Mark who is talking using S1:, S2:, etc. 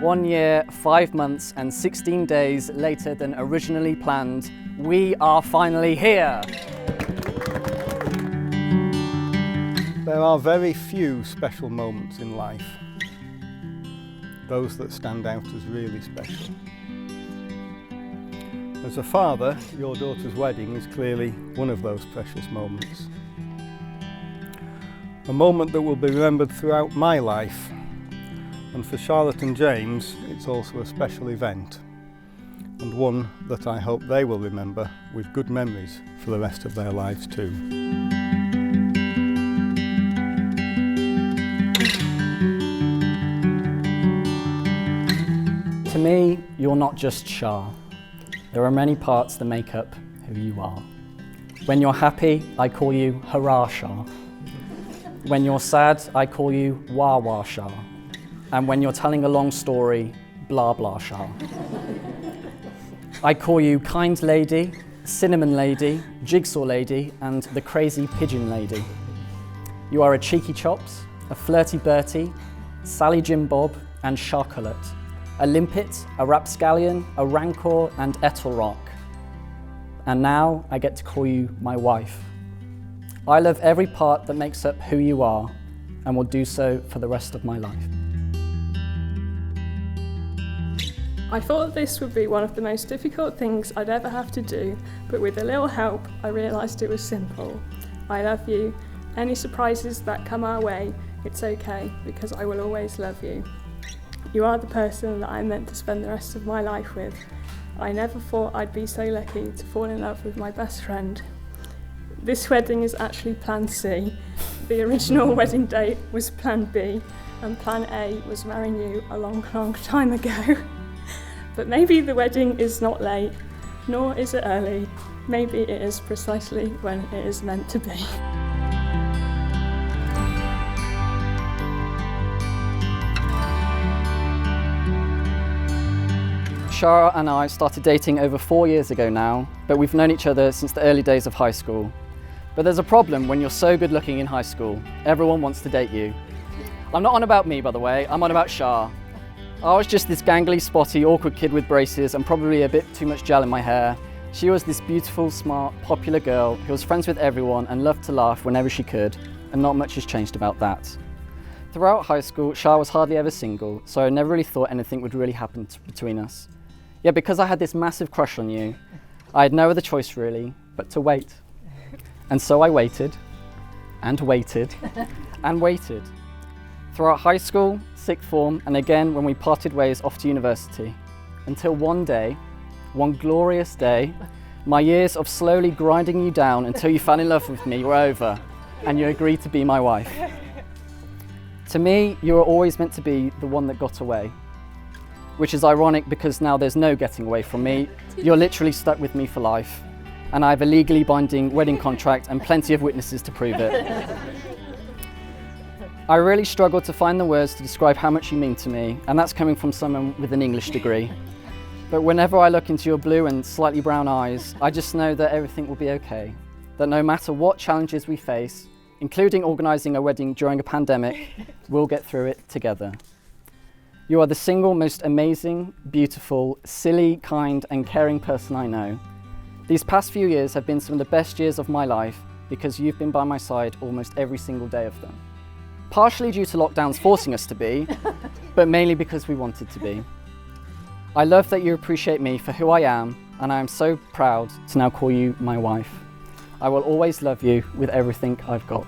S1: 1 year, 5 months and 16 days later than originally planned, we are finally here.
S2: There are very few special moments in life, those that stand out as really special. As a father, your daughter's wedding is clearly one of those precious moments. A moment that will be remembered throughout my life, and for Charlotte and James, it's also a special event, and one that I hope they will remember with good memories for the rest of their lives too.
S1: To me, you're not just Shah. There are many parts that make up who you are. When you're happy, I call you Hurrah Shah. When you're sad, I call you Wah Wah Shah. And when you're telling a long story, Blah Blah Shah. I call you Kind Lady, Cinnamon Lady, Jigsaw Lady, and the Crazy Pigeon Lady. You are a Cheeky Chops, a Flirty Bertie, Sally Jim Bob, and Charcolate. A Limpet, a Rapscallion, a Rancor, and Ethelrock. And now I get to call you my wife. I love every part that makes up who you are, and will do so for the rest of my life.
S3: I thought this would be one of the most difficult things I'd ever have to do, but with a little help, I realised it was simple. I love you. Any surprises that come our way, it's okay, because I will always love you. You are the person that I'm meant to spend the rest of my life with. I never thought I'd be so lucky to fall in love with my best friend. This wedding is actually Plan C. The original wedding date was Plan B, and Plan A was marrying you a long, long time ago. But maybe the wedding is not late, nor is it early. Maybe it is precisely when it is meant to be.
S1: Shah and I started dating over 4 years ago now, but we've known each other since the early days of high school. But there's a problem when you're so good looking in high school. Everyone wants to date you. I'm not on about me, by the way, I'm on about Shah. I was just this gangly, spotty, awkward kid with braces and probably a bit too much gel in my hair. She was this beautiful, smart, popular girl who was friends with everyone and loved to laugh whenever she could, and not much has changed about that. Throughout high school, Shah was hardly ever single, so I never really thought anything would really happen between us. Yet because I had this massive crush on you, I had no other choice really but to wait. And so I waited, and waited, and waited. Throughout high school, sixth form, and again when we parted ways off to university. Until one day, one glorious day, my years of slowly grinding you down until you fell in love with me were over, and you agreed to be my wife. To me, you were always meant to be the one that got away. Which is ironic because now there's no getting away from me. You're literally stuck with me for life. And I have a legally binding wedding contract and plenty of witnesses to prove it. I really struggle to find the words to describe how much you mean to me, and that's coming from someone with an English degree. But whenever I look into your blue and slightly brown eyes, I just know that everything will be okay. That no matter what challenges we face, including organising a wedding during a pandemic, we'll get through it together. You are the single most amazing, beautiful, silly, kind and caring person I know. These past few years have been some of the best years of my life because you've been by my side almost every single day of them. Partially due to lockdowns forcing us to be, but mainly because we wanted to be. I love that you appreciate me for who I am, and I am so proud to now call you my wife. I will always love you with everything I've got.